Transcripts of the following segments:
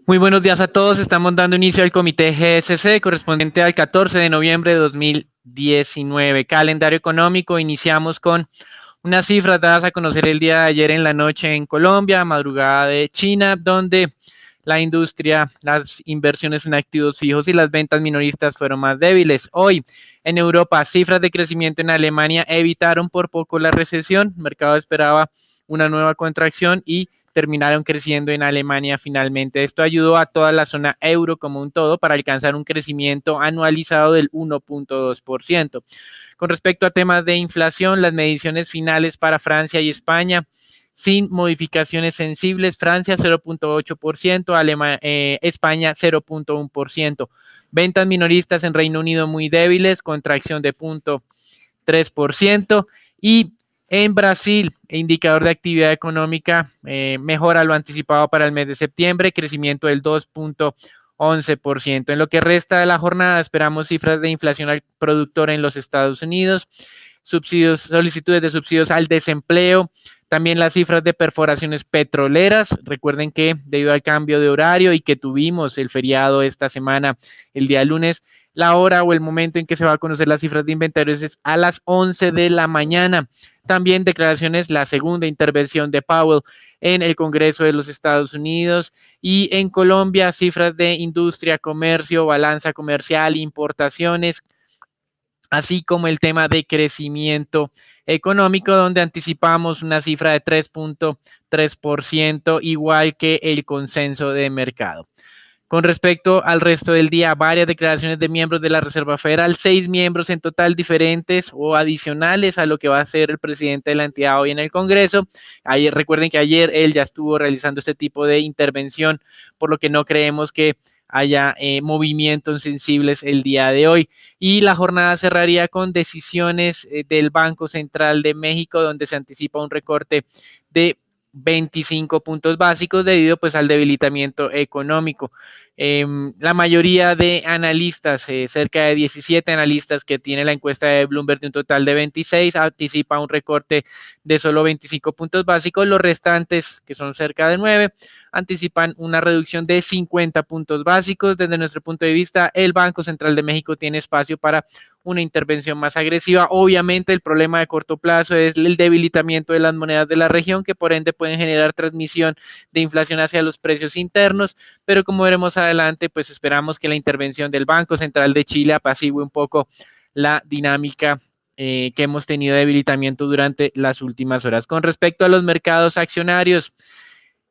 Muy buenos días a todos. Estamos dando inicio al comité GSC correspondiente al 14 de noviembre de 2019. Calendario económico. Iniciamos con unas cifras dadas a conocer el día de ayer en la noche en Colombia, madrugada de China, donde la industria, las inversiones en activos fijos y las ventas minoristas fueron más débiles. Hoy en Europa, cifras de crecimiento en Alemania evitaron por poco la recesión. El mercado esperaba una nueva contracción y terminaron creciendo en Alemania finalmente. Esto ayudó a toda la zona euro como un todo para alcanzar un crecimiento anualizado del 1.2%. Con respecto a temas de inflación, las mediciones finales para Francia y España sin modificaciones sensibles, Francia 0.8%, España 0.1%. Ventas minoristas en Reino Unido muy débiles, contracción de 0.3%, y en Brasil, indicador de actividad económica mejora lo anticipado para el mes de septiembre, crecimiento del 2.11%. En lo que resta de la jornada, esperamos cifras de inflación al productor en los Estados Unidos, solicitudes de subsidios al desempleo, también las cifras de perforaciones petroleras. Recuerden que debido al cambio de horario y que tuvimos el feriado esta semana, el día lunes, la hora o el momento en que se va a conocer las cifras de inventarios es a las 11 de la mañana. También declaraciones, la segunda intervención de Powell en el Congreso de los Estados Unidos, y en Colombia cifras de industria, comercio, balanza comercial, importaciones, así como el tema de crecimiento económico, donde anticipamos una cifra de 3.3%, igual que el consenso de mercado. Con respecto al resto del día, varias declaraciones de miembros de la Reserva Federal, 6 miembros en total diferentes o adicionales a lo que va a ser el presidente de la entidad hoy en el Congreso. Recuerden que ayer él ya estuvo realizando este tipo de intervención, por lo que no creemos que haya movimientos sensibles el día de hoy. Y la jornada cerraría con decisiones del Banco Central de México, donde se anticipa un recorte de 25 puntos básicos debido pues al debilitamiento económico. La mayoría de analistas, cerca de 17 analistas que tiene la encuesta de Bloomberg de un total de 26, anticipa un recorte de solo 25 puntos básicos. Los restantes, que son cerca de 9, anticipan una reducción de 50 puntos básicos. Desde nuestro punto de vista, el Banco Central de México tiene espacio para una intervención más agresiva. Obviamente, el problema de corto plazo es el debilitamiento de las monedas de la región, que por ende pueden generar transmisión de inflación hacia los precios internos, pero como veremos adelante, pues esperamos que la intervención del Banco Central de Chile apacigüe un poco la dinámica que hemos tenido de debilitamiento durante las últimas horas. Con respecto a los mercados accionarios,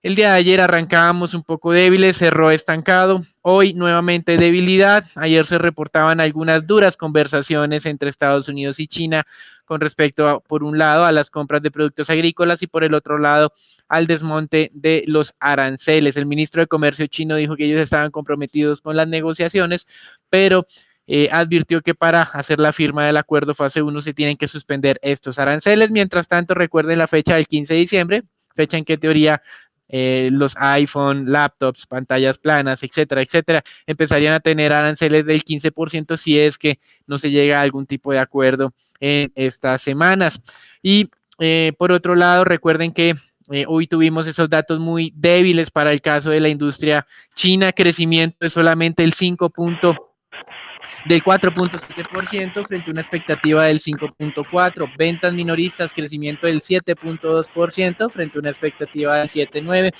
el día de ayer arrancábamos un poco débiles, cerró estancado. Hoy nuevamente debilidad. Ayer se reportaban algunas duras conversaciones entre Estados Unidos y China con respecto a, por un lado, a las compras de productos agrícolas y por el otro lado, al desmonte de los aranceles. El ministro de Comercio chino dijo que ellos estaban comprometidos con las negociaciones, pero advirtió que para hacer la firma del acuerdo fase 1 se tienen que suspender estos aranceles. Mientras tanto, recuerden la fecha del 15 de diciembre, fecha en que teoría los iPhone, laptops, pantallas planas, etcétera, etcétera, empezarían a tener aranceles del 15% si es que no se llega a algún tipo de acuerdo en estas semanas. Y por otro lado, recuerden que hoy tuvimos esos datos muy débiles para el caso de la industria china, crecimiento de solamente el 4.7% frente a una expectativa del 5.4%. Ventas minoristas, crecimiento del 7.2% frente a una expectativa del 7.9%.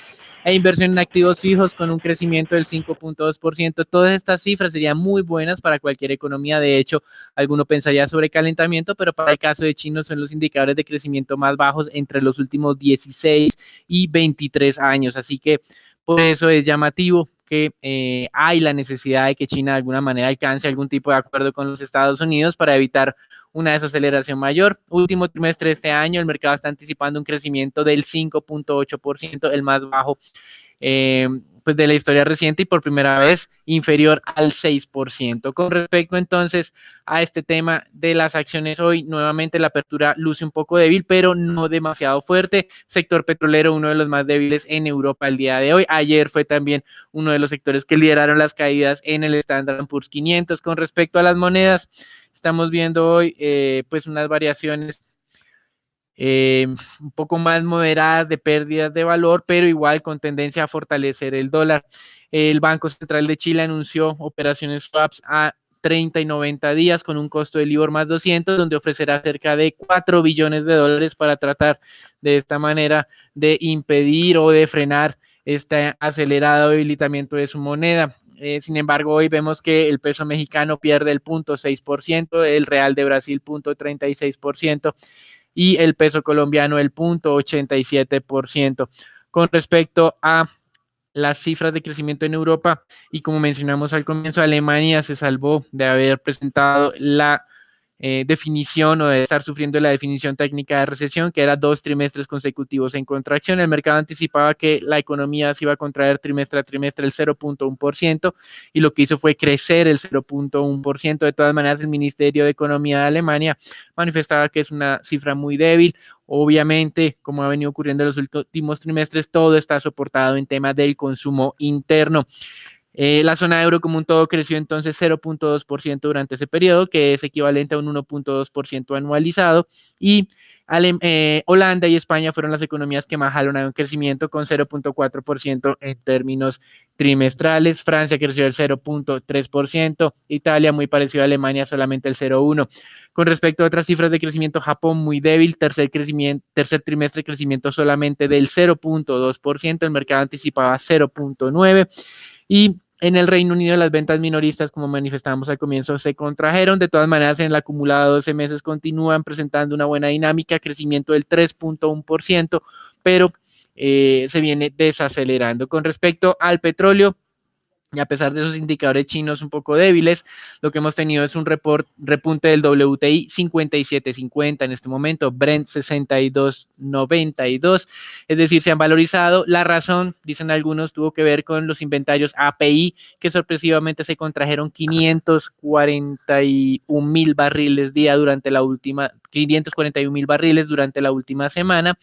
E inversión en activos fijos con un crecimiento del 5.2%. Todas estas cifras serían muy buenas para cualquier economía. De hecho, alguno pensaría sobre calentamiento, pero para el caso de China son los indicadores de crecimiento más bajos entre los últimos 16 y 23 años. Así que por eso es llamativo que hay la necesidad de que China de alguna manera alcance algún tipo de acuerdo con los Estados Unidos para evitar una desaceleración mayor. Último trimestre de este año, el mercado está anticipando un crecimiento del 5.8%, el más bajo pues de la historia reciente y por primera vez inferior al 6%. Con respecto entonces a este tema de las acciones hoy, nuevamente la apertura luce un poco débil, pero no demasiado fuerte. Sector petrolero, uno de los más débiles en Europa el día de hoy. Ayer fue también uno de los sectores que lideraron las caídas en el Standard & Poor's 500. Con respecto a las monedas, estamos viendo hoy pues unas variaciones un poco más moderadas de pérdidas de valor, pero igual con tendencia a fortalecer el dólar. El Banco Central de Chile anunció operaciones swaps a 30 y 90 días con un costo de LIBOR más 200, donde ofrecerá cerca de 4 billones de dólares para tratar de esta manera de impedir o de frenar este acelerado debilitamiento de su moneda. Sin embargo, hoy vemos que el peso mexicano pierde el 0.6%, el real de Brasil 0.36% y el peso colombiano el 0.87%. Con respecto a las cifras de crecimiento en Europa, y como mencionamos al comienzo, Alemania se salvó de haber presentado la definición o de estar sufriendo la definición técnica de recesión, que era 2 trimestres consecutivos en contracción. El mercado anticipaba que la economía se iba a contraer trimestre a trimestre el 0.1% y lo que hizo fue crecer el 0.1%. De todas maneras, el Ministerio de Economía de Alemania manifestaba que es una cifra muy débil. Obviamente, como ha venido ocurriendo en los últimos trimestres, todo está soportado en temas del consumo interno. La zona euro como un todo creció entonces 0.2% durante ese periodo, que es equivalente a un 1.2% anualizado, y Holanda y España fueron las economías que más jalonaron crecimiento con 0.4% en términos trimestrales. Francia creció el 0.3%, Italia muy parecido a Alemania, solamente el 0.1%. Con respecto a otras cifras de crecimiento, Japón muy débil, tercer trimestre crecimiento solamente del 0.2%, el mercado anticipaba 0.9%, y en el Reino Unido las ventas minoristas, como manifestábamos al comienzo, se contrajeron. De todas maneras, en el acumulado de 12 meses continúan presentando una buena dinámica, crecimiento del 3.1%, pero se viene desacelerando. Con respecto al petróleo, y a pesar de esos indicadores chinos un poco débiles, lo que hemos tenido es un repunte del WTI 57.50 en este momento, Brent 62.92, es decir, se han valorizado. La razón, dicen algunos, tuvo que ver con los inventarios API, que sorpresivamente se contrajeron 541.000 barriles día durante la última, 541.000 barriles durante la última semana.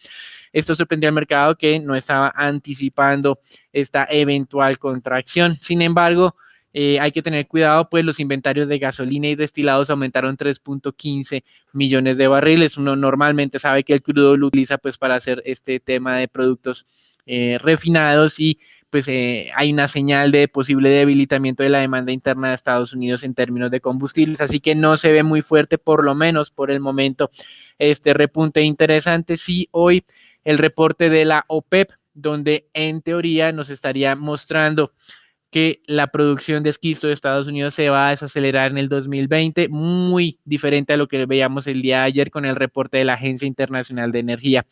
Esto sorprendió al mercado, que no estaba anticipando esta eventual contracción. Sin embargo, hay que tener cuidado, pues los inventarios de gasolina y destilados aumentaron 3.15 millones de barriles. Uno normalmente sabe que el crudo lo utiliza pues para hacer este tema de productos refinados, y pues hay una señal de posible debilitamiento de la demanda interna de Estados Unidos en términos de combustibles, así que no se ve muy fuerte, por lo menos por el momento, este repunte interesante. Sí, hoy el reporte de la OPEP, donde en teoría nos estaría mostrando que la producción de esquisto de Estados Unidos se va a desacelerar en el 2020, muy diferente a lo que veíamos el día de ayer con el reporte de la Agencia Internacional de Energía.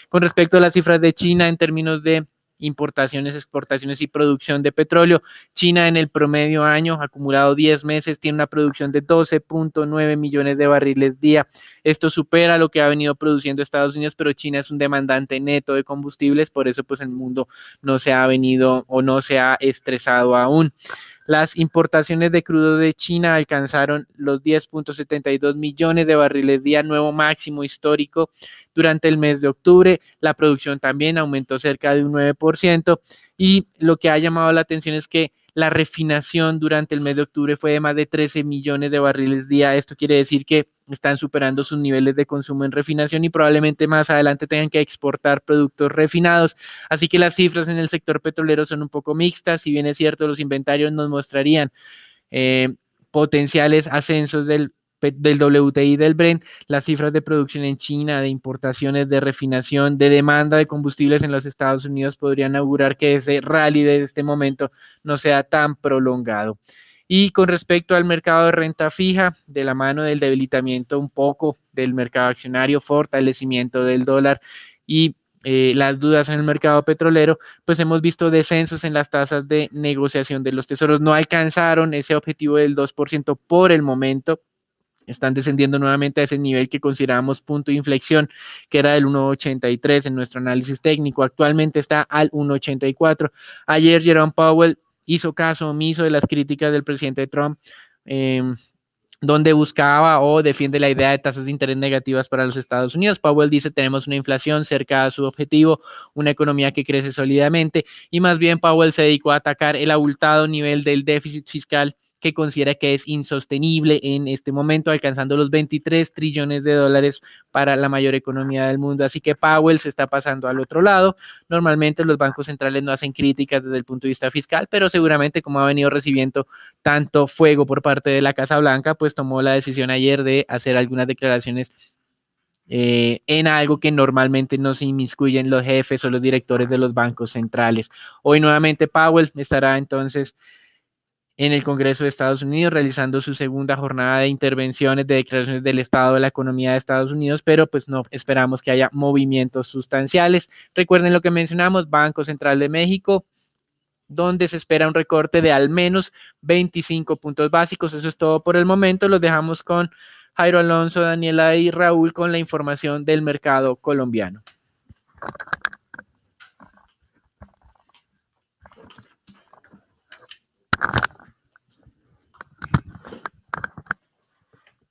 Con respecto a las cifras de China en términos de importaciones, exportaciones y producción de petróleo, China en el promedio año acumulado 10 meses tiene una producción de 12.9 millones de barriles día. Esto supera lo que ha venido produciendo Estados Unidos, pero China es un demandante neto de combustibles, por eso pues el mundo no se ha venido o no se ha estresado aún. Las importaciones de crudo de China alcanzaron los 10.72 millones de barriles día, nuevo máximo histórico durante el mes de octubre. La producción también aumentó cerca de un 9%, y lo que ha llamado la atención es que la refinación durante el mes de octubre fue de más de 13 millones de barriles día. Esto quiere decir que están superando sus niveles de consumo en refinación y probablemente más adelante tengan que exportar productos refinados. Así que las cifras en el sector petrolero son un poco mixtas. Si bien es cierto, los inventarios nos mostrarían potenciales ascensos del WTI del Brent, las cifras de producción en China, de importaciones, de refinación, de demanda de combustibles en los Estados Unidos podrían augurar que ese rally de este momento no sea tan prolongado. Y con respecto al mercado de renta fija, de la mano del debilitamiento un poco del mercado accionario, fortalecimiento del dólar y las dudas en el mercado petrolero, pues hemos visto descensos en las tasas de negociación de los tesoros. No alcanzaron ese objetivo del 2% por el momento. Están descendiendo nuevamente a ese nivel que consideramos punto de inflexión, que era del 1.83 en nuestro análisis técnico. Actualmente está al 1.84. Ayer Jerome Powell hizo caso omiso de las críticas del presidente Trump, donde buscaba o defiende la idea de tasas de interés negativas para los Estados Unidos. Powell dice: tenemos una inflación cerca a su objetivo, una economía que crece sólidamente, y más bien Powell se dedicó a atacar el abultado nivel del déficit fiscal que considera que es insostenible en este momento, alcanzando los 23 trillones de dólares para la mayor economía del mundo. Así que Powell se está pasando al otro lado. Normalmente los bancos centrales no hacen críticas desde el punto de vista fiscal, pero seguramente como ha venido recibiendo tanto fuego por parte de la Casa Blanca, pues tomó la decisión ayer de hacer algunas declaraciones en algo que normalmente no se inmiscuyen los jefes o los directores de los bancos centrales. Hoy nuevamente Powell estará entonces en el Congreso de Estados Unidos realizando su segunda jornada de intervenciones, de declaraciones del estado de la economía de Estados Unidos, pero pues no esperamos que haya movimientos sustanciales. Recuerden lo que mencionamos, Banco Central de México, donde se espera un recorte de al menos 25 puntos básicos. Eso es todo por el momento. Los dejamos con Jairo Alonso, Daniela y Raúl con la información del mercado colombiano.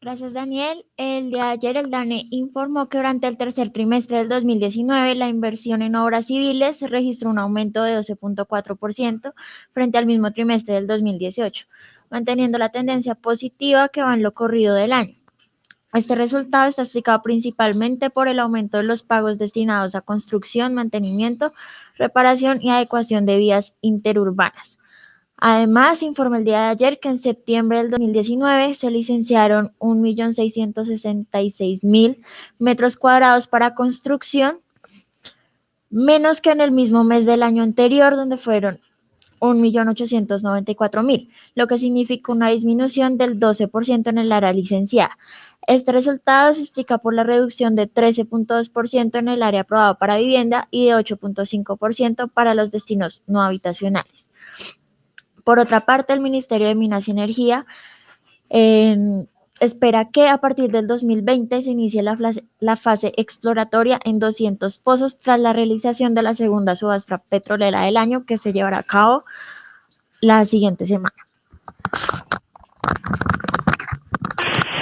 Gracias, Daniel. El día de ayer el DANE informó que durante el tercer trimestre del 2019 la inversión en obras civiles registró un aumento de 12.4% frente al mismo trimestre del 2018, manteniendo la tendencia positiva que va en lo corrido del año. Este resultado está explicado principalmente por el aumento de los pagos destinados a construcción, mantenimiento, reparación y adecuación de vías interurbanas. Además, informó el día de ayer que en septiembre del 2019 se licenciaron 1.666.000 metros cuadrados para construcción, menos que en el mismo mes del año anterior, donde fueron 1.894.000, lo que significa una disminución del 12% en el área licenciada. Este resultado se explica por la reducción de 13.2% en el área aprobado para vivienda y de 8.5% para los destinos no habitacionales. Por otra parte, el Ministerio de Minas y Energía espera que a partir del 2020 se inicie la fase exploratoria en 200 pozos tras la realización de la segunda subasta petrolera del año, que se llevará a cabo la siguiente semana.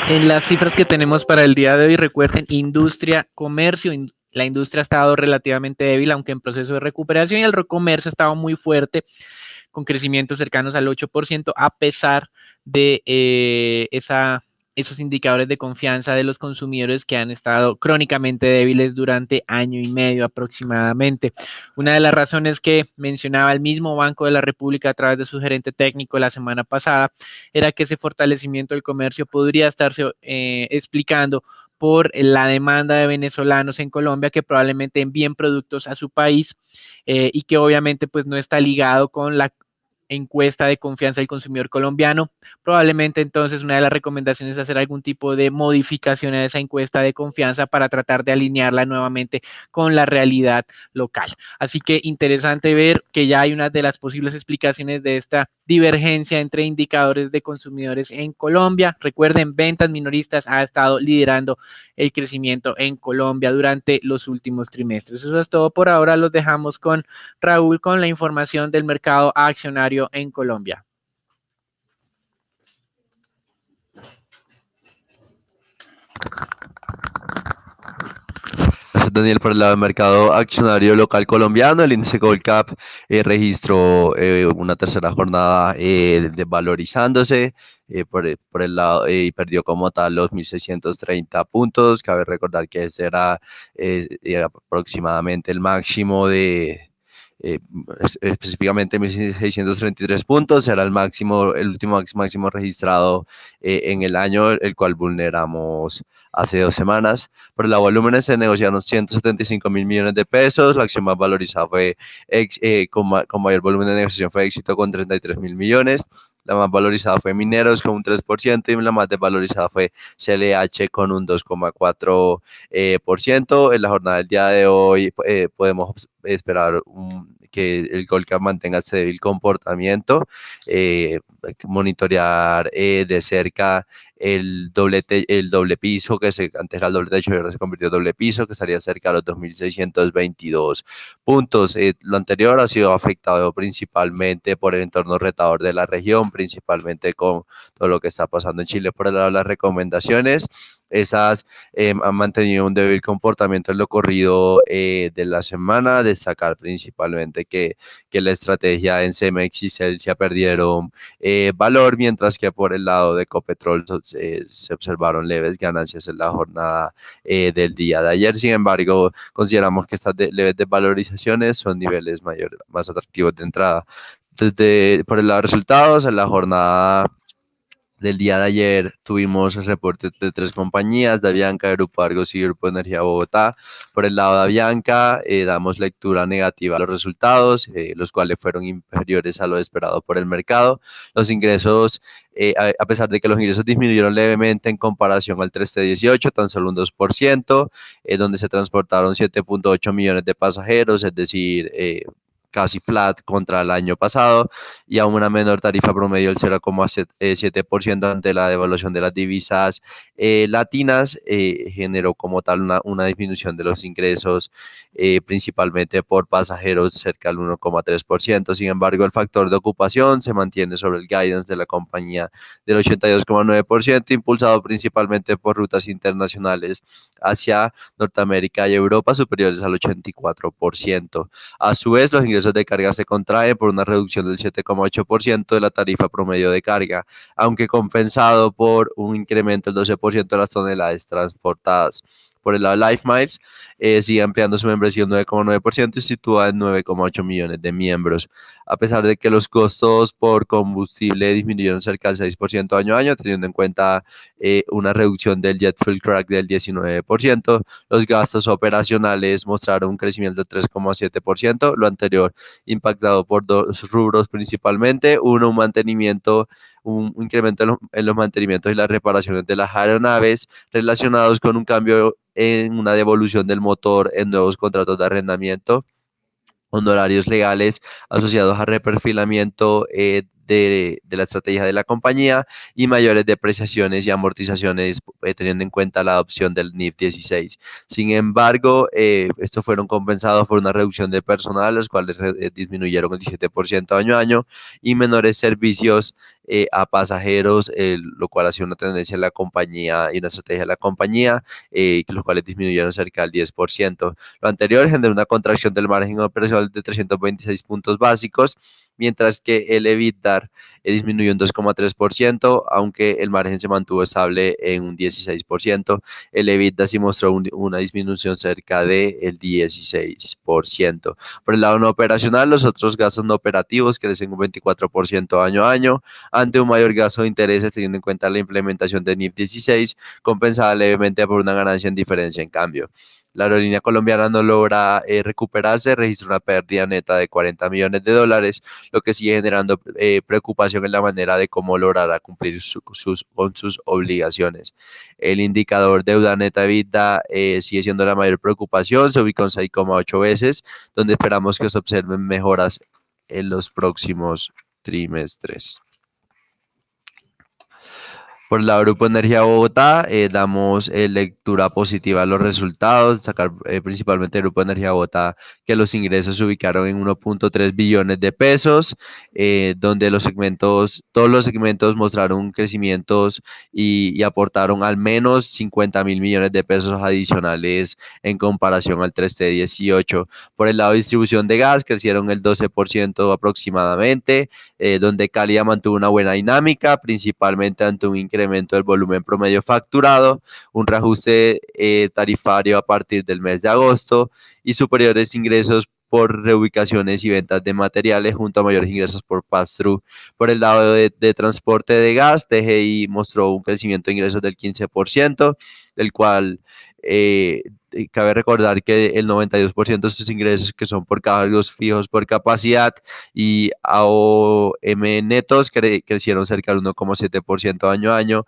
En las cifras que tenemos para el día de hoy, recuerden, industria, comercio, la industria ha estado relativamente débil, aunque en proceso de recuperación, y el comercio ha estado muy fuerte, con crecimientos cercanos al 8%, a pesar de esos indicadores de confianza de los consumidores que han estado crónicamente débiles durante año y medio aproximadamente. Una de las razones que mencionaba el mismo Banco de la República a través de su gerente técnico la semana pasada era que ese fortalecimiento del comercio podría estarse explicando por la demanda de venezolanos en Colombia que probablemente envíen productos a su país y que obviamente pues no está ligado con la encuesta de confianza del consumidor colombiano. Probablemente entonces una de las recomendaciones es hacer algún tipo de modificación a esa encuesta de confianza para tratar de alinearla nuevamente con la realidad local. Así que interesante ver que ya hay una de las posibles explicaciones de esta divergencia entre indicadores de consumidores en Colombia. Recuerden, ventas minoristas ha estado liderando el crecimiento en Colombia durante los últimos trimestres. Eso es todo por ahora. Los dejamos con Raúl con la información del mercado accionario en Colombia. Gracias, Daniel. Por el lado del mercado accionario local colombiano, el índice Colcap registró una tercera jornada desvalorizándose por el lado y perdió como tal los 1.630 puntos. Cabe recordar que ese era aproximadamente el máximo de específicamente 1.633 puntos, era el máximo, el último máximo registrado en el año, el cual vulneramos hace 2 semanas. Por la volúmenes se negociaron 175.000 millones de pesos, la acción más valorizada fue, con mayor volumen de negociación fue Éxito con 33.000 millones, la más valorizada fue Mineros con un 3% y la más desvalorizada fue CLH con un 2.4%. En la jornada del día de hoy podemos esperar que el Colcap mantenga este débil comportamiento, monitorear de cerca el doble piso, que antes era el doble techo y ahora se convirtió en doble piso, que estaría cerca de los 2.622 puntos. Lo anterior ha sido afectado principalmente por el entorno retador de la región, principalmente con todo lo que está pasando en Chile. Por el lado de las recomendaciones, Esas han mantenido un débil comportamiento en lo corrido de la semana. Destacar principalmente que la estrategia en Cemex y Celsia perdieron valor, mientras que por el lado de Ecopetrol se observaron leves ganancias en la jornada del día de ayer. Sin embargo, consideramos que estas leves desvalorizaciones son niveles más atractivos de entrada. Por el lado de resultados, en la jornada del día de ayer tuvimos el reporte de 3 compañías, de Avianca, Grupo Argos y Grupo Energía Bogotá. Por el lado de Avianca, damos lectura negativa a los resultados, los cuales fueron inferiores a lo esperado por el mercado. Los ingresos, a pesar de que los ingresos disminuyeron levemente en comparación al 3T18, tan solo un 2%, donde se transportaron 7.8 millones de pasajeros, es decir, casi flat contra el año pasado, y a una menor tarifa promedio del 0,7% ante la devaluación de las divisas latinas, generó como tal una disminución de los ingresos, principalmente por pasajeros, cerca del 1,3%. Sin embargo, el factor de ocupación se mantiene sobre el guidance de la compañía del 82,9%, impulsado principalmente por rutas internacionales hacia Norteamérica y Europa superiores al 84%. A su vez, los ingresos de carga se contraen por una reducción del 7,8% de la tarifa promedio de carga, aunque compensado por un incremento del 12% de las toneladas transportadas. Por el lado de LifeMiles, sigue ampliando su membresía un 9,9% y sitúa en 9,8 millones de miembros. A pesar de que los costos por combustible disminuyeron cerca del 6% año a año, teniendo en cuenta una reducción del jet fuel crack del 19%, los gastos operacionales mostraron un crecimiento del 3,7%, lo anterior impactado por dos rubros principalmente. Uno, un incremento en los mantenimientos y las reparaciones de las aeronaves relacionados con un cambio en una devolución del motor en nuevos contratos de arrendamiento, honorarios legales asociados a reperfilamiento de la estrategia de la compañía y mayores depreciaciones y amortizaciones teniendo en cuenta la adopción del NIF 16. Sin embargo, estos fueron compensados por una reducción de personal, los cuales disminuyeron el 17% año a año, y menores servicios a pasajeros, lo cual ha sido una tendencia en la compañía y una estrategia de la compañía, los cuales disminuyeron cerca del 10%. Lo anterior generó una contracción del margen operacional de 326 puntos básicos, mientras que el EBITDA disminuyó un 2,3%, aunque el margen se mantuvo estable en un 16%. El EBITDA sí mostró una disminución cerca del 16%. Por el lado no operacional, los otros gastos no operativos crecen un 24% año a año, ante un mayor gasto de intereses teniendo en cuenta la implementación de NIF 16, compensada levemente por una ganancia en diferencia en cambio. La aerolínea colombiana no logra recuperarse, registra una pérdida neta de $40 millones, lo que sigue generando preocupación en la manera de cómo logrará cumplir con sus obligaciones. El indicador deuda neta EBITDA sigue siendo la mayor preocupación, se ubica en 6,8 veces, donde esperamos que se observen mejoras en los próximos trimestres. Por el Grupo Energía Bogotá, damos lectura positiva a los resultados, sacar principalmente el Grupo Energía Bogotá, que los ingresos se ubicaron en 1.3 billones de pesos, donde todos los segmentos mostraron crecimientos y aportaron al menos 50.000 millones de pesos adicionales en comparación al 3T18. Por el lado de distribución de gas, crecieron el 12% aproximadamente, donde Cálida mantuvo una buena dinámica, principalmente ante un incremento del volumen promedio facturado, un reajuste tarifario a partir del mes de agosto y superiores ingresos por reubicaciones y ventas de materiales junto a mayores ingresos por pass-through. Por el lado de transporte de gas, TGI mostró un crecimiento de ingresos del 15%, del cual cabe recordar que el 92% de sus ingresos que son por cargos fijos por capacidad y AOM netos crecieron cerca del 1,7% año a año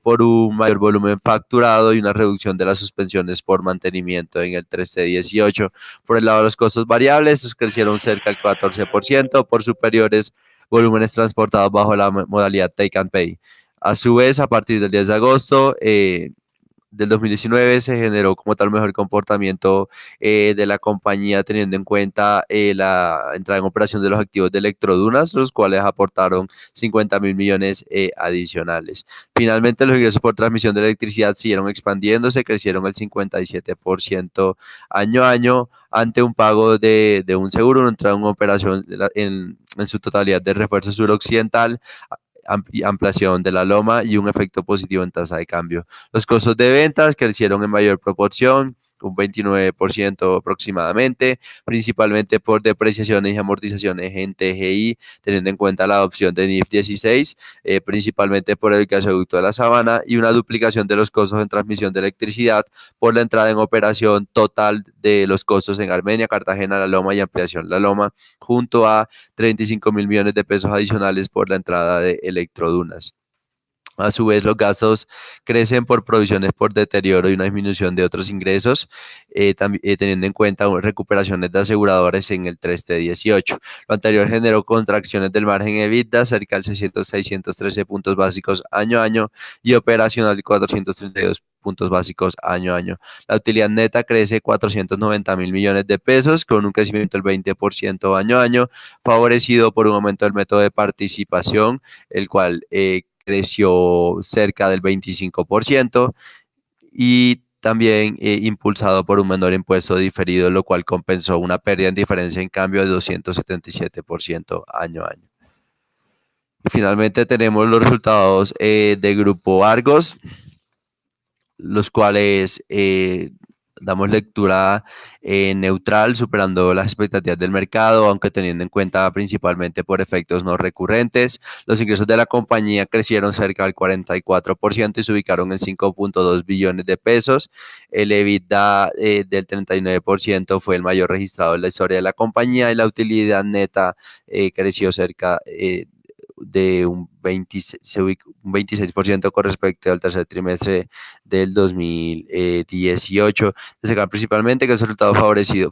por un mayor volumen facturado y una reducción de las suspensiones por mantenimiento en el 3T18. Por el lado de los costos variables, crecieron cerca del 14% por superiores volúmenes transportados bajo la modalidad Take and Pay. A su vez, a partir del 10 de agosto, del 2019 se generó como tal mejor comportamiento de la compañía, teniendo en cuenta la entrada en operación de los activos de Electrodunas, los cuales aportaron 50.000 millones adicionales. Finalmente, los ingresos por transmisión de electricidad siguieron expandiéndose, crecieron el 57% año a año, ante un pago de un seguro, una entrada en operación en su totalidad de refuerzo suroccidental, ampliación de la loma y un efecto positivo en tasa de cambio. Los costos de ventas crecieron en mayor proporción, un 29% aproximadamente, principalmente por depreciaciones y amortizaciones en TGI, teniendo en cuenta la adopción de NIF 16, principalmente por el gasoducto de la Sabana, y una duplicación de los costos en transmisión de electricidad por la entrada en operación total de los costos en Armenia, Cartagena, La Loma y ampliación La Loma, junto a 35.000 millones de pesos adicionales por la entrada de Electrodunas. A su vez, los gastos crecen por provisiones por deterioro y una disminución de otros ingresos, teniendo en cuenta recuperaciones de aseguradores en el 3T18. Lo anterior generó contracciones del margen EBITDA cerca de 613 puntos básicos año a año y operacional de 432 puntos básicos año a año. La utilidad neta crece 490.000 millones de pesos con un crecimiento del 20% año a año, favorecido por un aumento del método de participación, el cual creció cerca del 25% y también impulsado por un menor impuesto diferido, lo cual compensó una pérdida en diferencia en cambio de 277% año a año. Y finalmente tenemos los resultados de Grupo Argos, los cuales damos lectura neutral, superando las expectativas del mercado, aunque teniendo en cuenta principalmente por efectos no recurrentes. Los ingresos de la compañía crecieron cerca del 44% y se ubicaron en 5.2 billones de pesos. El EBITDA del 39% fue el mayor registrado en la historia de la compañía y la utilidad neta creció cerca de un 26% con respecto al tercer trimestre del 2018. Destacar principalmente que esos resultados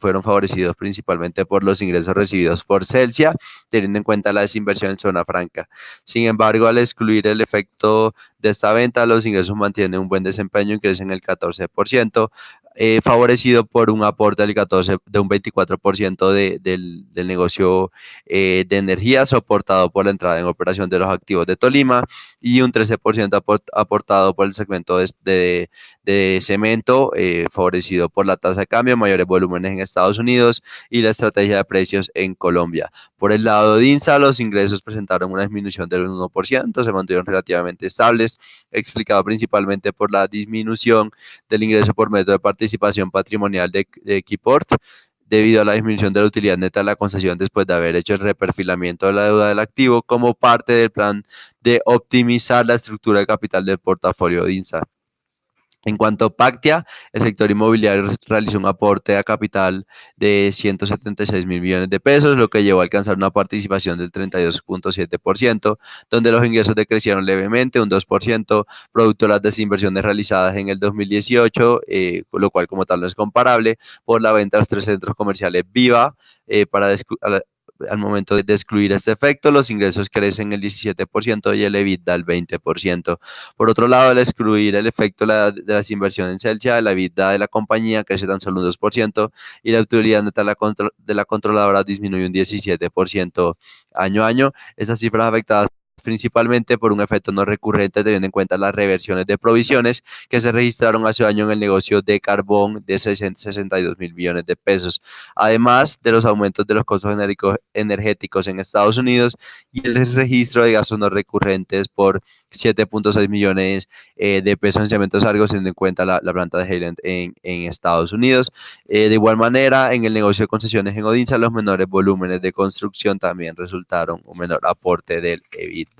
fueron favorecidos principalmente por los ingresos recibidos por Celsia, teniendo en cuenta la desinversión en zona franca. Sin embargo, al excluir el efecto de esta venta, los ingresos mantienen un buen desempeño y crecen el 14%, favorecido por un aporte del 14, de un 24% del negocio de energía, soportado por la entrada en operación de los activos de Tolima, y un 13% aportado por el segmento de cemento, favorecido por la tasa de cambio, mayores volúmenes en Estados Unidos y la estrategia de precios en Colombia. Por el lado de INSA, los ingresos presentaron una disminución del 1%, se mantuvieron relativamente estables, explicado principalmente por la disminución del ingreso por método de participación patrimonial de Equiport, debido a la disminución de la utilidad neta de la concesión después de haber hecho el reperfilamiento de la deuda del activo como parte del plan de optimizar la estructura de capital del portafolio de INSA. En cuanto a Pactia, el sector inmobiliario realizó un aporte a capital de 176.000 millones de pesos, lo que llevó a alcanzar una participación del 32.7%, donde los ingresos decrecieron levemente, un 2%, producto de las desinversiones realizadas en el 2018, lo cual como tal no es comparable, por la venta de los 3 centros comerciales Viva, al momento de excluir este efecto, los ingresos crecen el 17% y el EBITDA el 20%. Por otro lado, al excluir el efecto de las inversiones en Celsia, la EBITDA de la compañía crece tan solo un 2% y la utilidad neta de la controladora disminuye un 17% año a año. Estas cifras afectadas principalmente por un efecto no recurrente, teniendo en cuenta las reversiones de provisiones que se registraron hace un año en el negocio de carbón de 62.000 millones de pesos, además de los aumentos de los costos energéticos en Estados Unidos y el registro de gastos no recurrentes por 7.6 millones de pesos en Cementos Argos, teniendo en cuenta la planta de Highland en Estados Unidos. De igual manera, en el negocio de concesiones en Odinsa, los menores volúmenes de construcción también resultaron un menor aporte del EBITDA.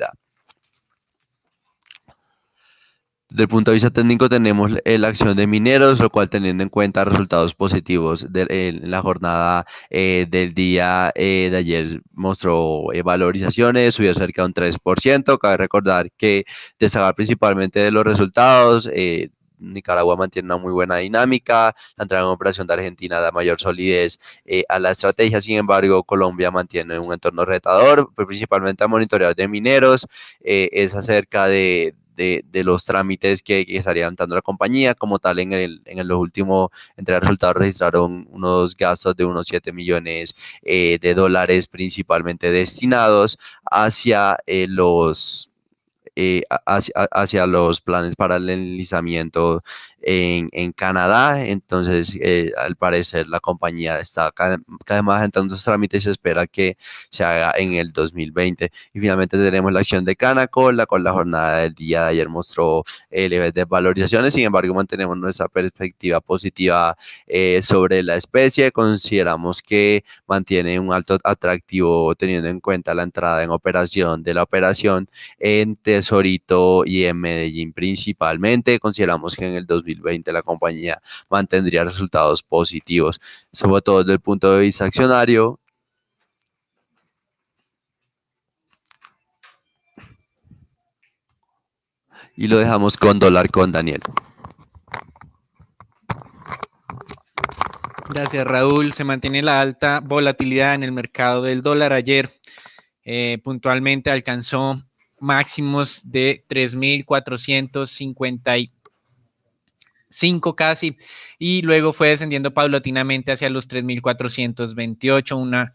Desde el punto de vista técnico tenemos la acción de Mineros, lo cual teniendo en cuenta resultados positivos en la jornada del día de ayer mostró valorizaciones, subió cerca de un 3%. Cabe recordar que destacar principalmente de los resultados, Nicaragua mantiene una muy buena dinámica, la entrada en operación de Argentina da mayor solidez a la estrategia. Sin embargo, Colombia mantiene un entorno retador, principalmente a monitorear de mineros, es acerca de de los trámites que estarían dando la compañía. Como tal, lo último, entre los resultados registraron unos gastos de unos 7 millones de dólares, principalmente destinados hacia hacia los planes para el deslizamiento en Canadá. Entonces, al parecer, la compañía está cada vez más entrando en sus trámites y se espera que se haga en el 2020. Y finalmente tenemos la acción de Canacol, la cual la jornada del día de ayer mostró leves desvalorizaciones. Sin embargo, mantenemos nuestra perspectiva positiva sobre la especie. Consideramos que mantiene un alto atractivo teniendo en cuenta la entrada en operación de la operación en Tesorito y en Medellín principalmente. Consideramos que en el 2020 la compañía mantendría resultados positivos, sobre todo desde el punto de vista accionario. Y lo dejamos con dólar con Daniel. Gracias, Raúl. Se mantiene la alta volatilidad en el mercado del dólar. Ayer puntualmente alcanzó máximos de 3.455 casi, y luego fue descendiendo paulatinamente hacia los 3.428, una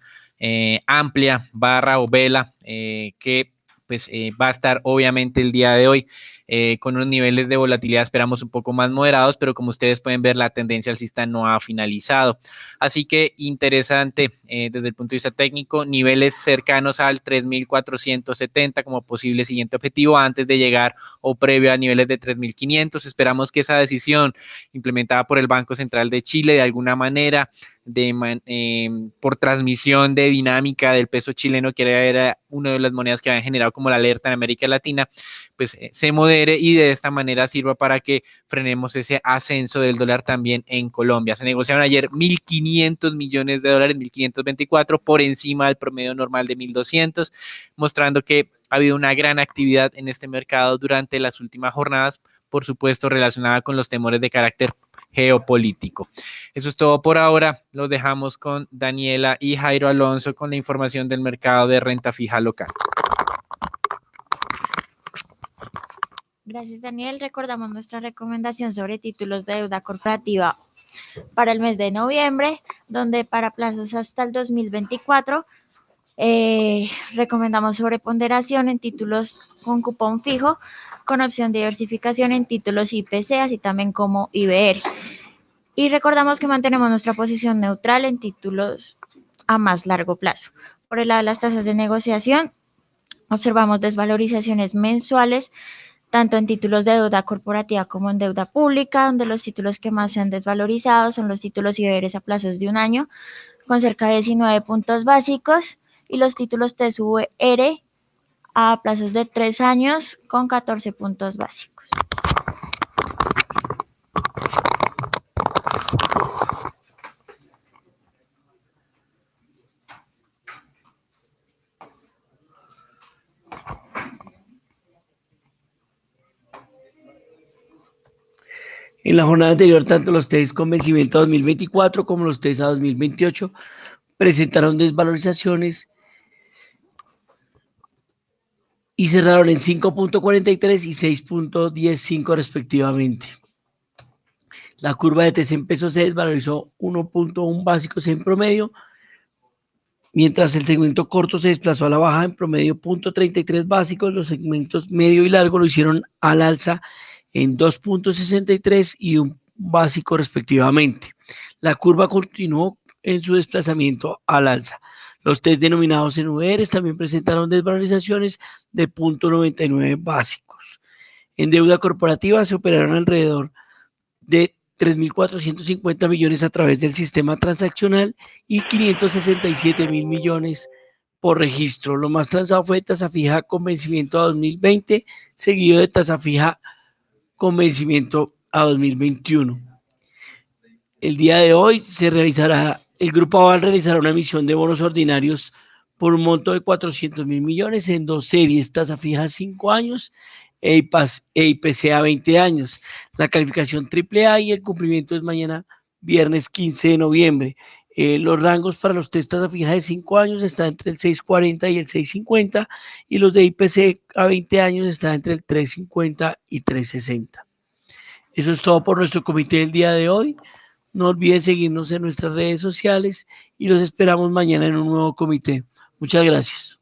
amplia barra o vela que pues va a estar obviamente el día de hoy con unos niveles de volatilidad esperamos un poco más moderados, pero como ustedes pueden ver la tendencia alcista no ha finalizado, así que interesante desde el punto de vista técnico, niveles cercanos al 3.470 como posible siguiente objetivo antes de llegar o previo a niveles de 3.500. Esperamos que esa decisión implementada por el Banco Central de Chile de alguna manera por transmisión de dinámica del peso chileno, que era una de las monedas que habían generado como la alerta en América Latina, pues se modere y de esta manera sirva para que frenemos ese ascenso del dólar también en Colombia. Se negociaron ayer 1.500 millones de dólares, 1.524 por encima del promedio normal de 1.200, mostrando que ha habido una gran actividad en este mercado durante las últimas jornadas, por supuesto relacionada con los temores de carácter geopolítico. Eso es todo por ahora. Los dejamos con Daniela y Jairo Alonso con la información del mercado de renta fija local. Gracias, Daniel. Recordamos nuestra recomendación sobre títulos de deuda corporativa para el mes de noviembre, donde para plazos hasta el 2024 recomendamos sobreponderación en títulos con cupón fijo, con opción de diversificación en títulos IPC, así también como IBR. Y recordamos que mantenemos nuestra posición neutral en títulos a más largo plazo. Por el lado de las tasas de negociación, observamos desvalorizaciones mensuales, tanto en títulos de deuda corporativa como en deuda pública, donde los títulos que más se han desvalorizado son los títulos IBR a plazos de un año, con cerca de 19 puntos básicos, y los títulos TSUR a plazos de 3 años con 14 puntos básicos. En la jornada anterior, tanto los TES con vencimiento a 2024 como los TES a 2028 presentaron desvalorizaciones y cerraron en 5.43 y 6.15 respectivamente. La curva de TES en pesos se desvalorizó 1.1 básicos en promedio, mientras el segmento corto se desplazó a la baja en promedio 0.33 básicos. Los segmentos medio y largo lo hicieron al alza en 2.63 y un básico respectivamente. La curva continuó en su desplazamiento al alza. Los test denominados en URs también presentaron desvalorizaciones de 0.99 básicos. En deuda corporativa se operaron alrededor de 3.450 millones a través del sistema transaccional y 567.000 millones por registro. Lo más transado fue tasa fija con vencimiento a 2020, seguido de tasa fija con vencimiento a 2021. El día de hoy el Grupo Aval realizará una emisión de bonos ordinarios por un monto de 400.000 millones en dos series, tasa fija a 5 años e IPC a 20 años. La calificación AAA y el cumplimiento es mañana, viernes 15 de noviembre. Los rangos para los test tasa fija de 5 años están entre el 6.40 y el 6.50 y los de IPC a 20 años están entre el 3.50 y 3.60. Eso es todo por nuestro comité del día de hoy. No olviden seguirnos en nuestras redes sociales y los esperamos mañana en un nuevo comité. Muchas gracias.